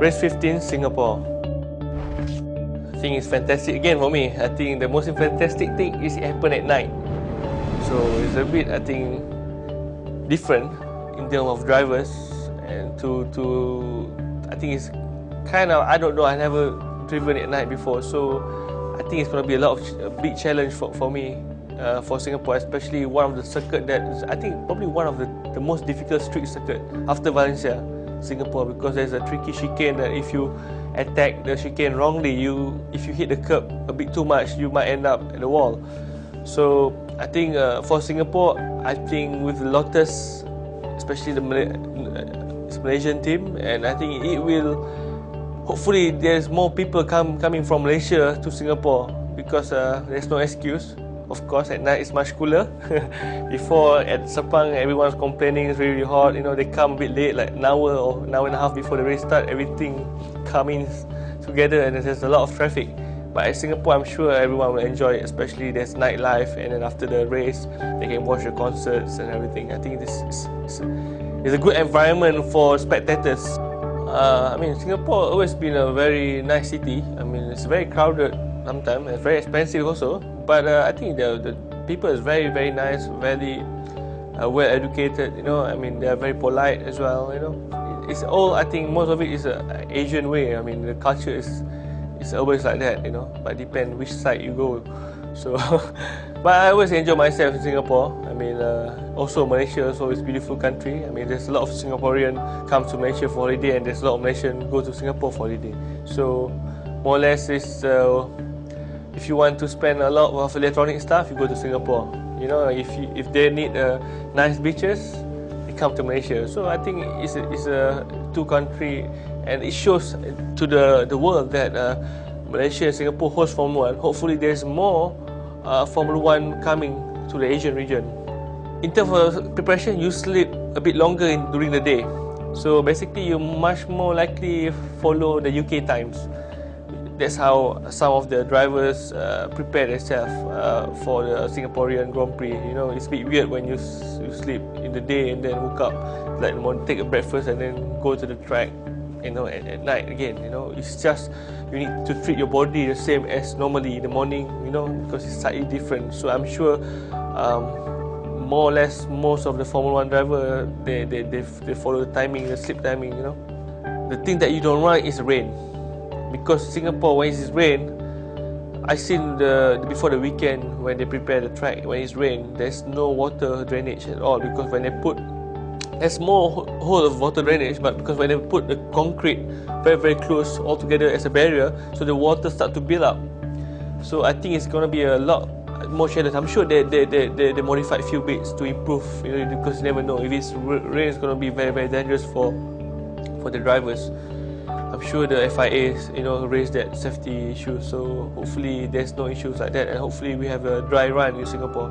Race 15, Singapore. I think it's fantastic again for me. I think the most fantastic thing is it happened at night. So it's a bit, I think, different in terms of drivers, and I think it's kind of, I don't know, I never driven at night before, so I think it's going to be a big challenge for me, for Singapore, especially one of the circuit that is, I think, probably one of the most difficult street circuit after Valencia, Singapore, because there's a tricky chicane that if you attack the chicane wrongly, if you hit the curb a bit too much, you might end up at the wall. So I think for Singapore, I think with Lotus, especially the Malaysian team, and I think it will, hopefully there's more people coming from Malaysia to Singapore, because there's no excuse. Of course, at night it's much cooler. Before at Sepang, everyone's complaining it's really hot. You know, they come a bit late, like an hour or an hour and a half before the race start. Everything coming together, and there's a lot of traffic. But at Singapore, I'm sure everyone will enjoy it, especially there's nightlife, and then after the race, they can watch the concerts and everything. I think this is a good environment for spectators. I mean, Singapore always been a very nice city. I mean, it's very crowded sometimes, it's very expensive also. But I think the people is very, very nice, very well educated. You know, I mean, they are very polite as well. You know, it's all, I think most of it is an Asian way. I mean, the culture is always like that. You know, but depend which side you go. So, but I always enjoy myself in Singapore. I mean, also Malaysia also is a beautiful country. I mean, there's a lot of Singaporean come to Malaysia for holiday, and there's a lot of Malaysian go to Singapore for holiday. So, more or less, it's if you want to spend a lot of electronic stuff, you go to Singapore. You know, if they need nice beaches, they come to Malaysia. So I think it's a two country, and it shows to the world that Malaysia and Singapore host Formula 1. Hopefully there's more Formula 1 coming to the Asian region. In terms of preparation, you sleep a bit longer during the day. So basically you're much more likely follow the UK times. That's how some of the drivers prepare themselves for the Singaporean Grand Prix. You know, it's a bit weird when you sleep in the day and then wake up, like take a breakfast and then go to the track. You know, at night again. You know, it's just you need to treat your body the same as normally in the morning. You know, because it's slightly different. So I'm sure, more or less, most of the Formula 1 driver they follow the timing, the sleep timing. You know, the thing that you don't want is rain. Because Singapore, when it's rain, I seen before the weekend when they prepare the track, when it's rain, there's no water drainage at all, because when they put, there's more hole of water drainage, but because when they put the concrete very, very close all together as a barrier, so the water start to build up. So I think it's going to be a lot more challenge. I'm sure they modified a few bits to improve, you know, because you never know if it's rain, it's going to be very, very dangerous for the drivers. I'm sure the FIA, you know, raised that safety issue, so hopefully there's no issues like that, and hopefully we have a dry run in Singapore.